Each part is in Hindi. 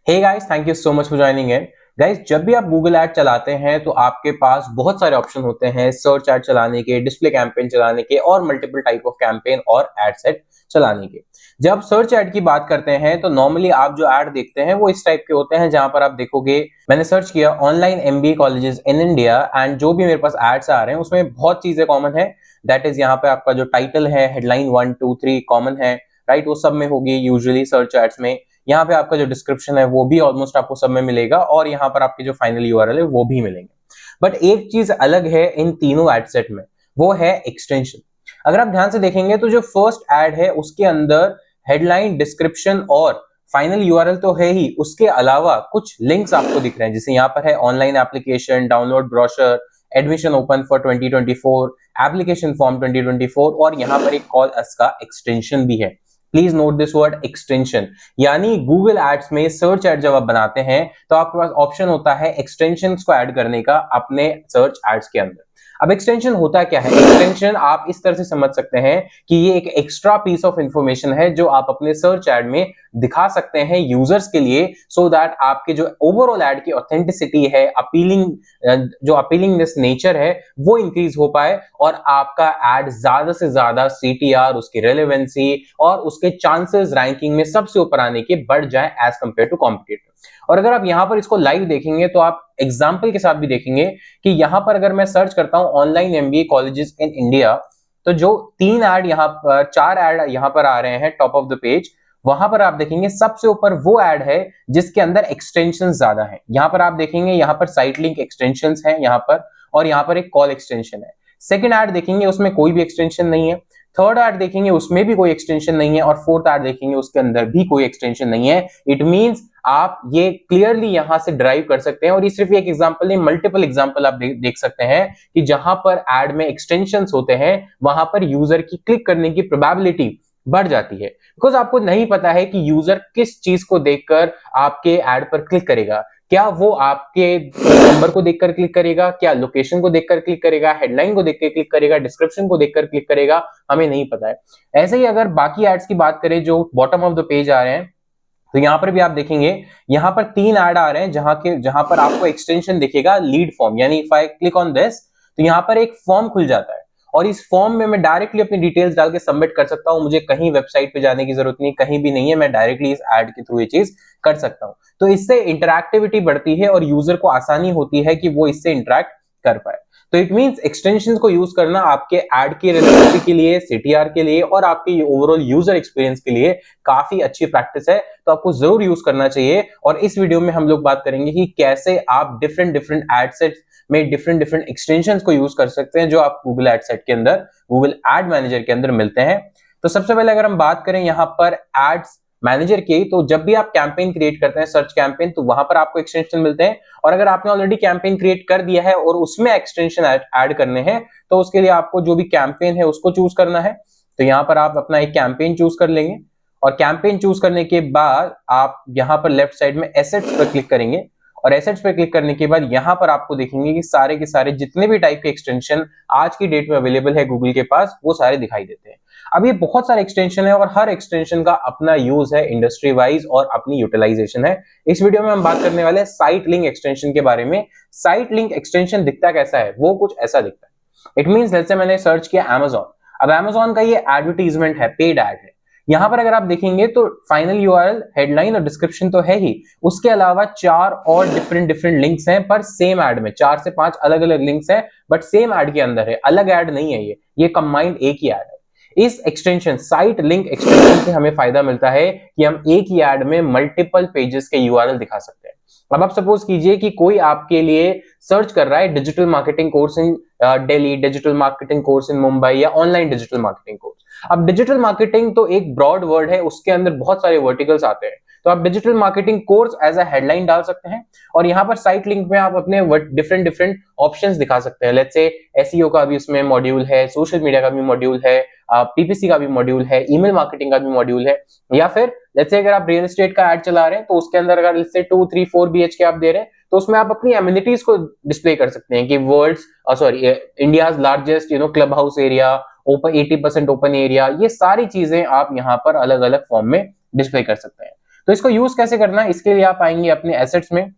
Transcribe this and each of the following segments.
Hey guys, thank you so much for joining in. Guys, जब भी आप गूगल ऐड चलाते हैं तो आपके पास बहुत सारे ऑप्शन होते हैं सर्च ऐड चलाने के, डिस्प्ले कैंपेन चलाने के और मल्टीपल टाइप ऑफ कैंपेन और एड सेट चलाने के। जब सर्च ऐड की बात करते हैं तो नॉर्मली आप जो ऐड देखते हैं वो इस टाइप के होते हैं, जहां पर आप देखोगे मैंने सर्च किया online MBA colleges in India and जो भी मेरे पास एड्स आ रहे हैं उसमें बहुत चीजें कॉमन है। दैट इज यहाँ पे आपका जो टाइटल है, हेडलाइन 1 2 3 कॉमन है, राइट? वो सब में होगी यूजुअली सर्च एड्स में। यहाँ पे आपका जो डिस्क्रिप्शन है वो भी ऑलमोस्ट आपको सब में मिलेगा और यहाँ पर आपके जो फाइनल यूआरएल है वो भी मिलेंगे। बट एक चीज अलग है इन तीनों एड सेट में, वो है एक्सटेंशन। अगर आप ध्यान से देखेंगे तो जो फर्स्ट एड है उसके अंदर हेडलाइन, डिस्क्रिप्शन और फाइनल यूआरएल तो है ही, उसके अलावा कुछ लिंक्स आपको दिख रहे हैं। जैसे यहाँ पर है online application, download brochure, admission open for 2024, application form 2024 और यहाँ पर एक कॉल अस का एक्सटेंशन भी है। Please note this word extension. यानी गूगल एड्स में सर्च एड जब आप बनाते हैं तो आपके पास ऑप्शन होता है एक्सटेंशंस को ऐड करने का अपने सर्च एड्स के अंदर। अब एक्सटेंशन होता क्या है? एक्सटेंशन आप इस तरह से समझ सकते हैं कि ये एक एक्स्ट्रा पीस ऑफ इंफॉर्मेशन है जो आप अपने सर्च एड में दिखा सकते हैं यूजर्स के लिए, सो दैट आपके जो ओवरऑल एड की ऑथेंटिसिटी है, जो अपीलिंगनेस नेचर है वो इंक्रीज हो पाए और आपका एड ज्यादा से ज्यादा सीटीआर, उसकी रेलेवेंसी और उसके चांसेस रैंकिंग में सबसे ऊपर आने के बढ़ जाए एज कंपेयर टू कॉम्पिटिटर। और अगर आप यहां पर इसको लाइव देखेंगे तो आप एग्जाम्पल के साथ भी देखेंगे कि यहां पर अगर मैं सर्च करता हूं online MBA colleges in India, तो जो 3 ऐड यहां पर, 4 ऐड यहां पर आ रहे हैं टॉप ऑफ द पेज, वहां पर आप देखेंगे सबसे ऊपर वो ऐड है जिसके अंदर एक्सटेंशन ज्यादा है। यहां पर आप देखेंगे यहां पर साइट लिंक एक्सटेंशन है यहां पर, और यहां पर एक कॉल एक्सटेंशन है। सेकंड ऐड देखेंगे उसमें कोई भी एक्सटेंशन नहीं है। थर्ड ऐड देखेंगे उसमें भी कोई एक्सटेंशन नहीं है और फोर्थ ऐड देखेंगे उसके अंदर भी कोई एक्सटेंशन नहीं है। इट मींस आप ये क्लियरली यहां से ड्राइव कर सकते हैं, और ये सिर्फ एक एग्जांपल नहीं, मल्टीपल एग्जांपल आप देख सकते हैं कि जहां पर ऐड में एक्सटेंशंस होते हैं वहां पर यूजर की क्लिक करने की प्रोबेबिलिटी बढ़ जाती है, बिकॉज आपको नहीं पता है कि यूजर किस चीज को देखकर आपके ऐड पर क्लिक करेगा। क्या वो आपके नंबर को देखकर क्लिक करेगा, क्या लोकेशन को देखकर क्लिक करेगा, हेडलाइन को देखकर क्लिक करेगा, डिस्क्रिप्शन को देखकर क्लिक करेगा, हमें नहीं पता है। ऐसे ही अगर बाकी एड्स की बात करें जो बॉटम ऑफ द पेज आ रहे हैं, तो यहां पर भी आप देखेंगे यहां पर 3 ऐड आ रहे हैं जहां पर आपको एक्सटेंशन दिखेगा लीड फॉर्म। यानी if I click on this तो यहां पर एक फॉर्म खुल जाता है और इस फॉर्म में मैं डायरेक्टली अपनी डिटेल्स डाल के सबमिट कर सकता हूं। मुझे कहीं वेबसाइट पे जाने की जरूरत नहीं, कहीं भी नहीं है, मैं डायरेक्टली इस ऐड के थ्रू ये चीज कर सकता हूं। तो इससे इंटरैक्टिविटी बढ़ती है और यूजर को आसानी होती है कि वो इससे इंटरैक्ट कर पाए। तो इट मींस एक्सटेंशंस को यूज करना आपके ऐड की रेलेवेंसी के लिए, सीटीआर के लिए और आपके ओवरऑल यूजर एक्सपीरियंस के लिए काफी अच्छी प्रैक्टिस है, तो आपको जरूर यूज करना चाहिए। और इस वीडियो में हम लोग बात करेंगे कि कैसे आप डिफरेंट डिफरेंट एड सेट्स में डिफरेंट डिफरेंट एक्सटेंशंस को यूज कर सकते हैं जो आप गूगल एड सेट के अंदर, गूगल एड मैनेजर के अंदर मिलते हैं। तो सबसे पहले अगर हम बात करें यहाँ पर एड्स मैनेजर की, तो जब भी आप कैंपेन क्रिएट करते हैं, सर्च कैंपेन, तो वहां पर आपको एक्सटेंशन मिलते हैं। और अगर आपने ऑलरेडी कैंपेन क्रिएट कर दिया है और उसमें एक्सटेंशन ऐड करने हैं तो उसके लिए आपको जो भी कैंपेन है उसको चूज करना है। तो यहाँ पर आप अपना एक कैंपेन चूज कर लेंगे और कैंपेन चूज करने के बाद आप यहाँ पर लेफ्ट साइड में एसेट्स पर क्लिक करेंगे और एसेट्स पे क्लिक करने के बाद यहां पर आपको देखेंगे कि सारे के सारे जितने भी टाइप के एक्सटेंशन आज की डेट में अवेलेबल है गूगल के पास, वो सारे दिखाई देते हैं। अब ये बहुत सारे एक्सटेंशन है और हर एक्सटेंशन का अपना यूज है इंडस्ट्री वाइज और अपनी यूटिलाइजेशन है। इस वीडियो में हम बात करने वाले हैं साइट लिंक एक्सटेंशन के बारे में। साइट लिंक एक्सटेंशन दिखता कैसा है? वो कुछ ऐसा दिखता है। इट मींस लेट्स से मैंने सर्च किया Amazon। अब Amazon का ये एडवर्टीजमेंट है, पेड एड है। यहां पर अगर आप देखेंगे तो फाइनल यूआरएल, हेडलाइन और डिस्क्रिप्शन तो है ही, उसके अलावा 4 और डिफरेंट डिफरेंट लिंक्स हैं पर सेम ऐड में। 4 से 5 अलग अलग लिंक्स हैं बट सेम ऐड के अंदर है, अलग ऐड नहीं है, ये कंबाइंड एक ही ऐड है। इस एक्सटेंशन साइट लिंक एक्सटेंशन से हमें फायदा मिलता है कि हम एक ही ऐड में मल्टीपल पेजेस के यूआरएल दिखा सकते हैं। अब आप सपोज कीजिए कि कोई आपके लिए सर्च कर रहा है digital marketing course in Delhi, digital marketing course in Mumbai या ऑनलाइन डिजिटल मार्केटिंग कोर्स। अब डिजिटल मार्केटिंग तो एक ब्रॉड वर्ड है, उसके अंदर बहुत सारे वर्टिकल्स आते हैं। तो आप digital marketing course as a headline डाल सकते हैं और यहाँ पर साइट लिंक में आप अपने डिफरेंट डिफरेंट ऑप्शंस दिखा सकते हैं। लेट्स से एसईओ का भी उसमें मॉड्यूल है, सोशल मीडिया का भी मॉड्यूल है, पीपीसी का भी मॉड्यूल है, ईमेल मार्केटिंग का भी मॉड्यूल है। या फिर लेट्स से अगर आप रियल एस्टेट का ऐड चला रहे हैं तो उसके अंदर अगर लेट्स से 2 3 4 बीएचके आप दे रहे हैं तो उसमें आप अपनी एमिनिटीज को डिस्प्ले कर सकते हैं कि India's largest club house area, open 80% open area, ये सारी चीजें आप यहाँ पर अलग अलग फॉर्म में डिस्प्ले कर सकते हैं। तो इसको यूज कैसे करना है, इसके लिए आप आएंगे अपने एसेट्स में।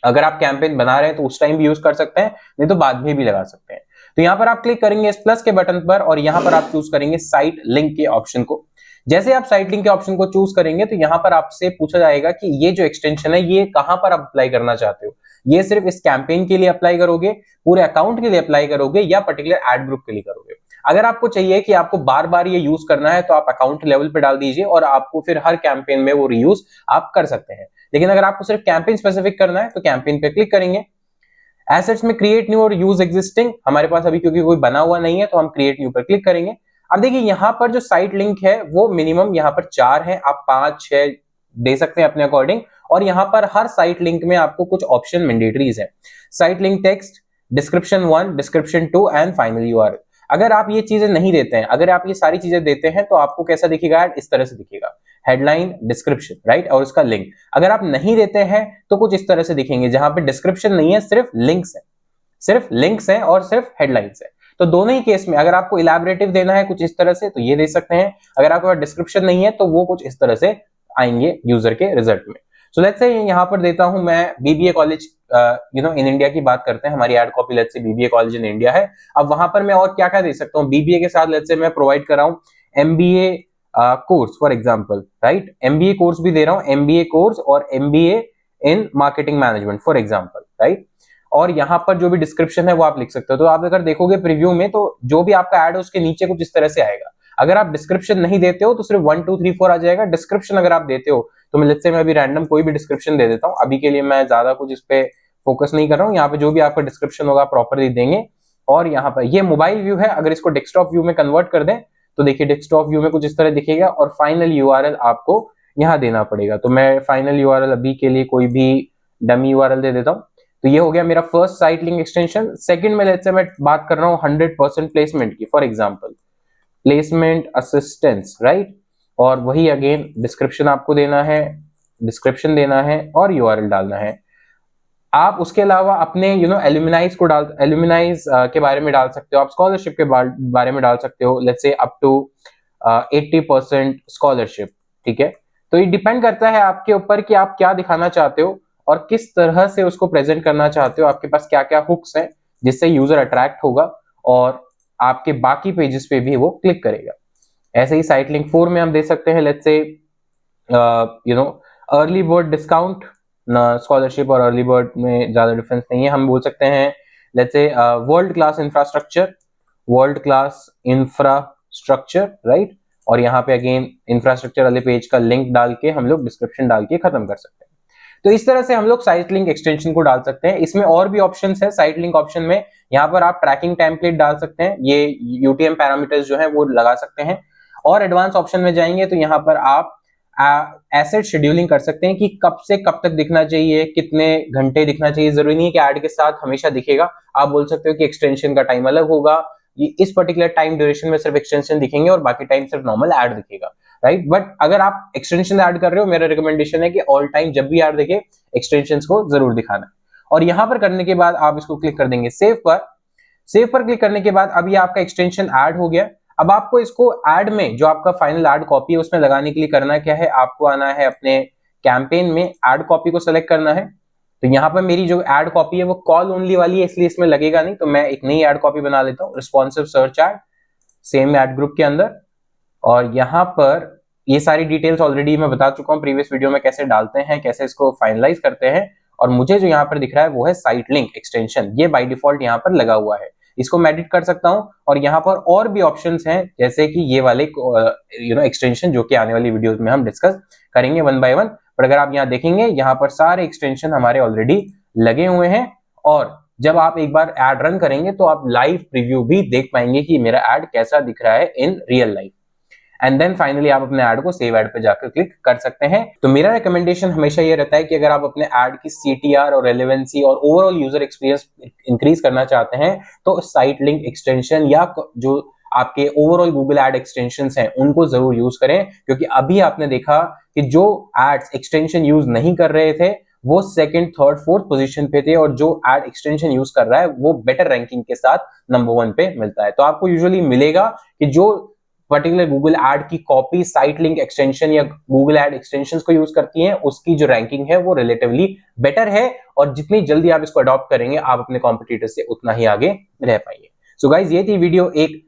अगर आप कैंपेन बना रहे हैं तो उस टाइम भी यूज कर सकते हैं, नहीं तो बाद में भी लगा सकते हैं। तो यहाँ पर आप क्लिक करेंगे इस प्लस के बटन पर और यहाँ पर आप चूज करेंगे साइट लिंक के ऑप्शन को। जैसे आप साइट लिंक के ऑप्शन को चूज करेंगे तो यहाँ पर आपसे पूछा जाएगा कि ये जो एक्सटेंशन है ये कहां पर आप अप्लाई करना चाहते हो। ये सिर्फ इस कैंपेन के लिए अप्लाई करोगे, पूरे अकाउंट के लिए अप्लाई करोगे, या पर्टिकुलर एड ग्रुप के लिए करोगे। अगर आपको चाहिए कि आपको बार बार ये यूज करना है तो आप अकाउंट लेवल पे डाल दीजिए और आपको फिर हर कैंपेन में वो रीयूज आप कर सकते हैं। लेकिन अगर आपको सिर्फ कैंपेन स्पेसिफिक करना है तो कैंपेन पे क्लिक करेंगे। एसेट्स में क्रिएट न्यू और यूज एग्जिस्टिंग, हमारे पास अभी क्योंकि कोई बना हुआ नहीं है तो हम क्रिएट न्यू पर क्लिक करेंगे। अब देखिए यहाँ पर जो साइट लिंक है वो मिनिमम यहाँ पर 4 है, आप 5 6 दे सकते हैं अपने अकॉर्डिंग। और यहाँ पर हर साइट लिंक में आपको कुछ ऑप्शन मैंडेटरीज है। Site link text, description 1, description 2 and final URL. अगर आप ये चीजें नहीं देते हैं, अगर आप ये सारी चीजें देते हैं तो आपको कैसा दिखेगा ऐड, इस तरह से दिखेगा, हेडलाइन, डिस्क्रिप्शन, राइट, और उसका लिंक। अगर आप नहीं देते हैं तो कुछ इस तरह से दिखेंगे जहां पे डिस्क्रिप्शन नहीं है, सिर्फ लिंक्स है, सिर्फ लिंक्स है और सिर्फ हेडलाइंस है। तो दोनों ही केस में अगर आपको इलैबोरेटिव देना है कुछ इस तरह से तो ये दे सकते हैं, अगर आपके पास डिस्क्रिप्शन नहीं है तो वो कुछ इस तरह से आएंगे यूजर के रिजल्ट में। सो लेट्स से यहां पर देता हूं मैं बीबीए कॉलेज इन इंडिया की बात करते हैं, हमारी ad copy let's say BBA college in India है। अब वहां पर मैं और क्या क्या दे सकता हूं, बीबीए के साथ लेट्स से मैं प्रोवाइड कर रहा हूं MBA course for example, right, MBA course भी दे रहा हूं, एमबीए कोर्स और MBA in marketing management for example, right. और यहाँ पर जो भी डिस्क्रिप्शन है वो आप लिख सकते हो। तो आप अगर देखोगे प्रीव्यू में तो जो भी आपका ऐड है उसके नीचे कुछ इस तरह से आएगा। अगर आप डिस्क्रिप्शन नहीं देते हो तो सिर्फ 1 2 3 4 आ जाएगा। डिस्क्रिप्शन अगर आप देते हो तो मैं लेट्स से मैं अभी रैंडम कोई भी डिस्क्रिप्शन दे देता हूँ, अभी के लिए मैं ज्यादा कुछ इस पे फोकस नहीं कर रहा हूँ। यहाँ पे जो भी आपका डिस्क्रिप्शन होगा प्रॉपरली देंगे। और यहाँ पर ये मोबाइल व्यू है, अगर इसको डेस्कटॉप व्यू में कन्वर्ट कर दें तो देखिए डेस्कटॉप व्यू में कुछ इस तरह दिखेगा और फाइनल यूआरएल आपको यहाँ देना पड़ेगा। तो मैं फाइनल यूआरएल अभी के लिए कोई भी डमी यूआरएल दे देता हूँ। तो ये हो गया मेरा first sight link extension. Second में लेट्स से मैं बात कर रहा हूँ 100% प्लेसमेंट की, for example placement assistance, right. और वही अगेन डिस्क्रिप्शन आपको देना है, डिस्क्रिप्शन देना है और यूआरएल डालना है। आप उसके अलावा अपने एल्यूमिनाइज को एल्यूमिनाइज के बारे में डाल सकते हो, आप स्कॉलरशिप के बारे में डाल सकते हो, let's say up to 80% scholarship, ठीक है। तो ये डिपेंड करता है आपके ऊपर कि आप क्या दिखाना चाहते हो और किस तरह से उसको प्रेजेंट करना चाहते हो, आपके पास क्या क्या हुक्स हैं जिससे यूजर अट्रैक्ट होगा और आपके बाकी पेजेस पे भी वो क्लिक करेगा। ऐसे ही साइट लिंक 4 में हम दे सकते हैं let's say early bird discount, ना स्कॉलरशिप और अर्ली बर्ड में ज्यादा डिफरेंस नहीं है। हम बोल सकते हैं let's say world class infrastructure, world class infrastructure, right. और यहाँ पे अगेन इंफ्रास्ट्रक्चर वाले पेज का लिंक डाल के हम लोग डिस्क्रिप्शन डाल के खत्म कर सकते हैं। तो इस तरह से हम लोग साइट लिंक एक्सटेंशन को डाल सकते हैं। इसमें और भी ऑप्शंस है साइट लिंक ऑप्शन में, यहाँ पर आप ट्रैकिंग टेम्पलेट डाल सकते हैं, ये यूटीएम पैरामीटर्स जो है वो लगा सकते हैं। और एडवांस ऑप्शन में जाएंगे तो यहाँ पर आप एसेट शेड्यूलिंग कर सकते हैं कि कब से कब तक दिखना चाहिए, कितने घंटे दिखना चाहिए। जरूरी नहीं है कि ऐड के साथ हमेशा दिखेगा, आप बोल सकते हो कि एक्सटेंशन का टाइम अलग होगा, इस पर्टिकुलर टाइम ड्यूरेशन में सिर्फ एक्सटेंशन दिखेंगे और बाकी टाइम सिर्फ नॉर्मल ऐड दिखेगा, राइट। बट अगर आप एक्सटेंशन ऐड कर रहे हो, मेरा रिकमेंडेशन है कि ऑल टाइम जब भी ऐड दिखे एक्सटेंशंस को जरूर दिखाना है। और यहां पर करने के बाद आप इसको क्लिक कर देंगे सेव पर। सेव पर क्लिक करने के बाद अभी आपका एक्सटेंशन ऐड हो गया। अब आपको इसको ऐड में जो आपका फाइनल ऐड कॉपी है उसमें लगाने के लिए करना क्या है, आपको आना है अपने कैंपेन में, ऐड कॉपी को सेलेक्ट करना है। तो यहाँ पर मेरी जो ऐड कॉपी है वो कॉल ओनली वाली है इसलिए इसमें लगेगा नहीं, तो मैं एक नई ऐड कॉपी बना लेता हूँ, responsive search add, same add group के अंदर। और यहाँ पर ये सारी डिटेल्स ऑलरेडी मैं बता चुका हूँ प्रीवियस वीडियो में, कैसे डालते हैं, कैसे इसको फाइनलाइज करते हैं। और मुझे जो यहाँ पर दिख रहा है वो है साइट लिंक एक्सटेंशन, ये बाय डिफॉल्ट यहाँ पर लगा हुआ है, इसको मैं एडिट कर सकता हूँ। और यहाँ पर और भी ऑप्शंस हैं जैसे कि ये वाले एक्सटेंशन जो कि आने वाली वीडियोस में हम डिस्कस करेंगे वन बाय वन। पर अगर आप यहाँ देखेंगे यहाँ पर सारे एक्सटेंशन हमारे ऑलरेडी लगे हुए हैं। और जब आप एक बार एड रन करेंगे तो आप लाइव प्रीव्यू भी देख पाएंगे कि मेरा एड कैसा दिख रहा है in real life. And then finally आप अपने ऐड को सेव ऐड पे जाकर क्लिक कर सकते हैं। तो मेरा रिकमेंडेशन हमेशा ये रहता है कि अगर आप अपने ऐड की सीटीआर और रेलेवेंसी और ओवरऑल यूजर एक्सपीरियंस इंक्रीज करना चाहते हैं तो साइट लिंक एक्सटेंशन या जो आपके ओवरऑल गूगल एड एक्सटेंशंस हैं उनको जरूर यूज करें, क्योंकि अभी आपने देखा कि जो एड्स एक्सटेंशन यूज नहीं कर रहे थे वो सेकंड, थर्ड, फोर्थ पोजीशन पे थे और जो एड एक्सटेंशन यूज कर रहा है वो बेटर रैंकिंग के साथ नंबर 1 पे मिलता है। तो आपको यूजुअली मिलेगा कि जो पर्टिकुलर गूगल एड की कॉपी साइट लिंक एक्सटेंशन या गूगल एड एक्सटेंशंस को यूज करती हैं, उसकी जो रैंकिंग है वो रिलेटिवली बेटर है, और जितनी जल्दी आप इसको अडॉप्ट करेंगे आप अपने कॉम्पिटिटर से उतना ही आगे रह पाएंगे। सो गाइज, ये थी वीडियो एक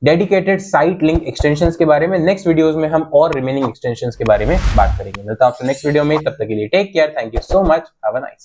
डेडिकेटेड साइट लिंक एक्सटेंशंस के बारे में। नेक्स्ट वीडियोस में हम और रिमेनिंग एक्सटेंशंस के बारे में बात करेंगे। मिलता हूं आपसे नेक्स्ट वीडियो में, तब तक के लिए take care, thank you so much, have a nice